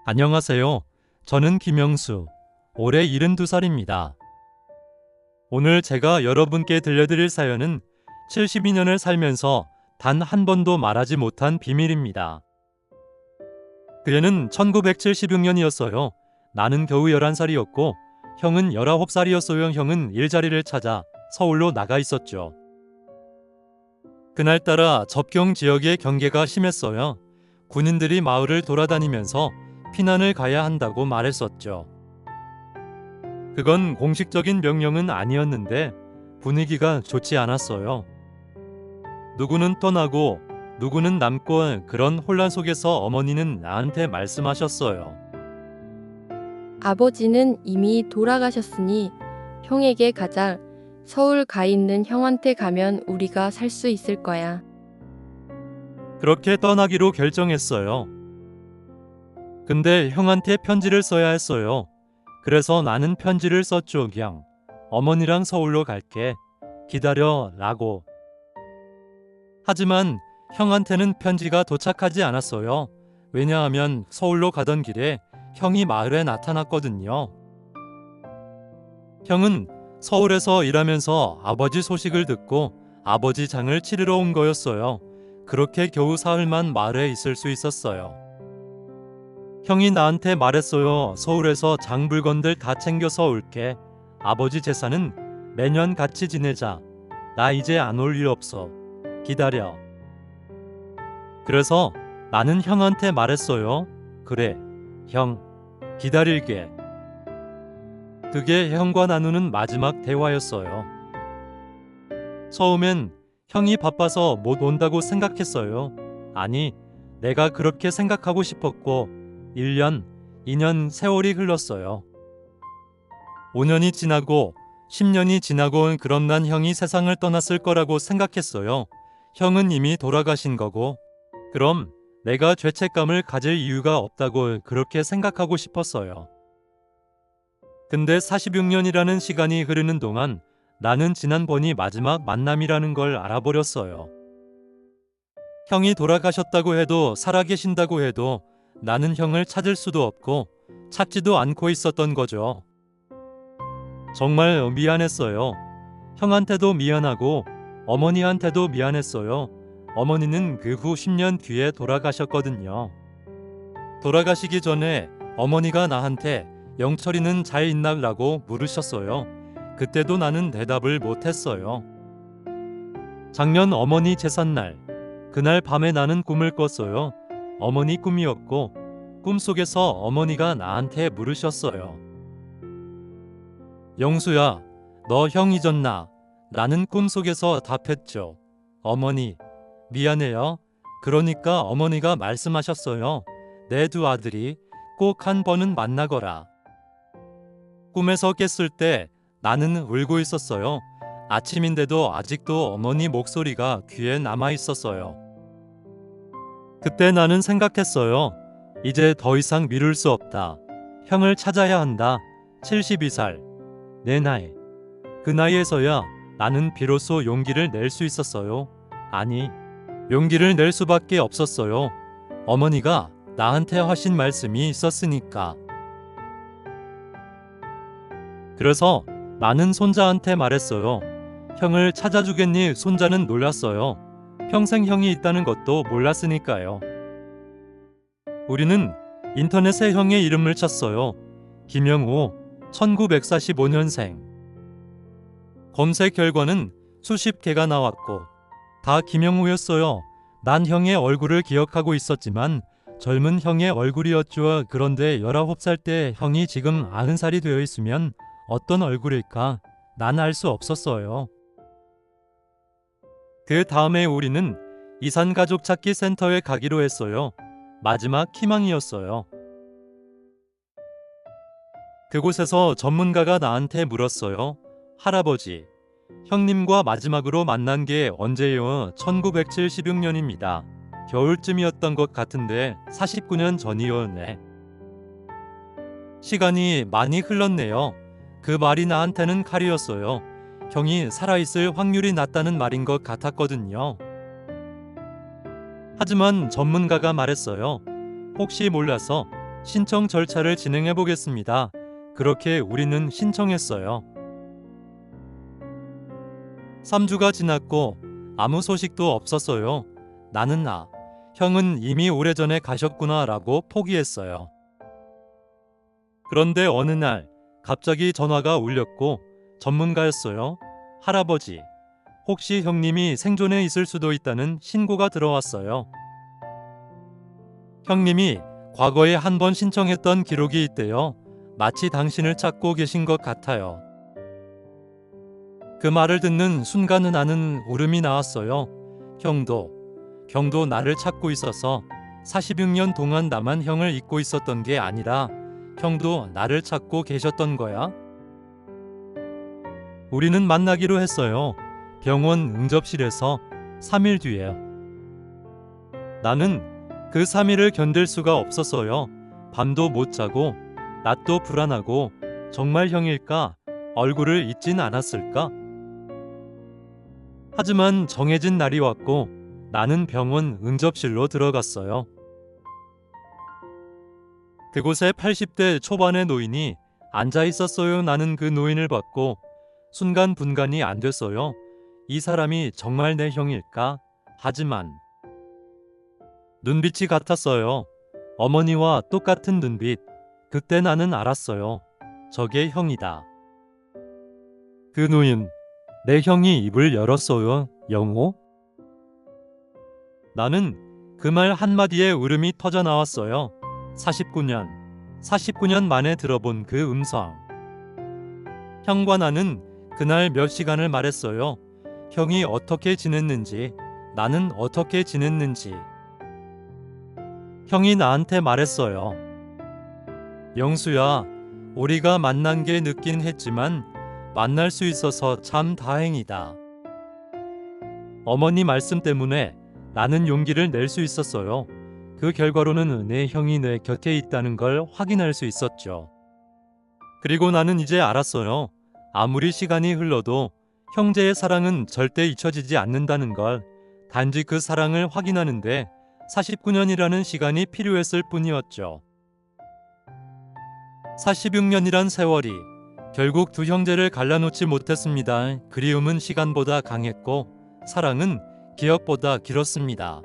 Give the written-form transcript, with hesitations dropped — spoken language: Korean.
안녕하세요. 저는 김영수. 올해 72살입니다. 오늘 제가 여러분께 들려드릴 사연은 72년을 살면서 단 한 번도 말하지 못한 비밀입니다. 그해는 1976년이었어요. 나는 겨우 11살이었고 형은 19살이었어요. 형은 일자리를 찾아 서울로 나가 있었죠. 그날따라 접경 지역의 경계가 심했어요. 군인들이 마을을 돌아다니면서 피난을 가야 한다고 말했었죠. 그건 공식적인 명령은 아니었는데 분위기가 좋지 않았어요. 누구는 떠나고 누구는 남고 그런 혼란 속에서 어머니는 나한테 말씀하셨어요. 아버지는 이미 돌아가셨으니 형에게 가자. 서울 가 있는 형한테 가면 우리가 살 수 있을 거야. 그렇게 떠나기로 결정했어요. 근데 형한테 편지를 써야 했어요. 그래서 나는 편지를 썼죠. 그냥 어머니랑 서울로 갈게. 기다려 라고. 하지만 형한테는 편지가 도착하지 않았어요. 왜냐하면 서울로 가던 길에 형이 마을에 나타났거든요. 형은 서울에서 일하면서 아버지 소식을 듣고 아버지 장을 치르러 온 거였어요. 그렇게 겨우 사흘만 마을에 있을 수 있었어요. 형이 나한테 말했어요. 서울에서 장 물건들 다 챙겨서 올게. 아버지 제사는 매년 같이 지내자. 나 이제 안 올 일 없어. 기다려. 그래서 나는 형한테 말했어요. 그래, 형, 기다릴게. 그게 형과 나누는 마지막 대화였어요. 처음엔 형이 바빠서 못 온다고 생각했어요. 아니, 내가 그렇게 생각하고 싶었고 1년, 2년 세월이 흘렀어요. 5년이 지나고 10년이 지나고 그럼 난 형이 세상을 떠났을 거라고 생각했어요. 형은 이미 돌아가신 거고 그럼 내가 죄책감을 가질 이유가 없다고 그렇게 생각하고 싶었어요. 근데 46년이라는 시간이 흐르는 동안 나는 지난번이 마지막 만남이라는 걸 알아버렸어요. 형이 돌아가셨다고 해도 살아계신다고 해도 나는 형을 찾을 수도 없고 찾지도 않고 있었던 거죠. 정말 미안했어요. 형한테도 미안하고 어머니한테도 미안했어요. 어머니는 그 후 10년 뒤에 돌아가셨거든요. 돌아가시기 전에 어머니가 나한테 영철이는 잘 있나라고 물으셨어요. 그때도 나는 대답을 못했어요. 작년 어머니 제삿날, 그날 밤에 나는 꿈을 꿨어요. 어머니 꿈이었고 꿈속에서 어머니가 나한테 물으셨어요. 영수야, 너 형 잊었나? 나는 꿈속에서 답했죠. 어머니, 미안해요. 그러니까 어머니가 말씀하셨어요. 내 두 아들이 꼭 한 번은 만나거라. 꿈에서 깼을 때 나는 울고 있었어요. 아침인데도 아직도 어머니 목소리가 귀에 남아 있었어요. 그때 나는 생각했어요. 이제 더 이상 미룰 수 없다. 형을 찾아야 한다. 72살. 내 나이. 그 나이에서야 나는 비로소 용기를 낼 수 있었어요. 아니, 용기를 낼 수밖에 없었어요. 어머니가 나한테 하신 말씀이 있었으니까. 그래서 나는 손자한테 말했어요. 형을 찾아주겠니? 손자는 놀랐어요. 평생 형이 있다는 것도 몰랐으니까요. 우리는 인터넷에 형의 이름을 쳤어요. 김영호, 1945년생. 검색 결과는 수십 개가 나왔고 다 김영호였어요. 난 형의 얼굴을 기억하고 있었지만 젊은 형의 얼굴이었죠. 그런데 19살 때 형이 지금 90살이 되어 있으면 어떤 얼굴일까? 난 알 수 없었어요. 그 다음에 우리는 이산가족 찾기 센터에 가기로 했어요. 마지막 희망이었어요. 그곳에서 전문가가 나한테 물었어요. 할아버지, 형님과 마지막으로 만난 게 언제요? 1976년입니다. 겨울쯤이었던 것 같은데 49년 전이요. 네. 시간이 많이 흘렀네요. 그 말이 나한테는 칼이었어요. 형이 살아있을 확률이 낮다는 말인 것 같았거든요. 하지만 전문가가 말했어요. 혹시 몰라서 신청 절차를 진행해 보겠습니다. 그렇게 우리는 신청했어요. 3주가 지났고 아무 소식도 없었어요. 나는 형은 이미 오래전에 가셨구나 라고 포기했어요. 그런데 어느 날 갑자기 전화가 울렸고 전문가였어요. 할아버지, 혹시 형님이 생존해 있을 수도 있다는 신고가 들어왔어요. 형님이 과거에 한 번 신청했던 기록이 있대요. 마치 당신을 찾고 계신 것 같아요. 그 말을 듣는 순간 나는 울음이 나왔어요. 형도 나를 찾고 있어서 46년 동안 나만 형을 잊고 있었던 게 아니라 형도 나를 찾고 계셨던 거야? 우리는 만나기로 했어요. 병원 응접실에서 3일 뒤에. 나는 그 3일을 견딜 수가 없었어요. 밤도 못 자고 낮도 불안하고 정말 형일까? 얼굴을 잊진 않았을까? 하지만 정해진 날이 왔고 나는 병원 응접실로 들어갔어요. 그곳에 80대 초반의 노인이 앉아 있었어요. 나는 그 노인을 봤고 순간 분간이 안 됐어요. 이 사람이 정말 내 형일까? 하지만 눈빛이 같았어요. 어머니와 똑같은 눈빛. 그때 나는 알았어요. 저게 형이다. 그 노인, 내 형이 입을 열었어요. 영호? 나는 그 말 한마디에 울음이 터져 나왔어요. 49년 만에 들어본 그 음성. 형과 나는 그날 몇 시간을 말했어요. 형이 어떻게 지냈는지, 나는 어떻게 지냈는지. 형이 나한테 말했어요. 영수야, 우리가 만난 게 늦긴 했지만 만날 수 있어서 참 다행이다. 어머니 말씀 때문에 나는 용기를 낼 수 있었어요. 그 결과로는 내 형이 내 곁에 있다는 걸 확인할 수 있었죠. 그리고 나는 이제 알았어요. 아무리 시간이 흘러도 형제의 사랑은 절대 잊혀지지 않는다는 걸. 단지 그 사랑을 확인하는데 49년이라는 시간이 필요했을 뿐이었죠. 46년이란 세월이 결국 두 형제를 갈라놓지 못했습니다. 그리움은 시간보다 강했고 사랑은 기억보다 길었습니다.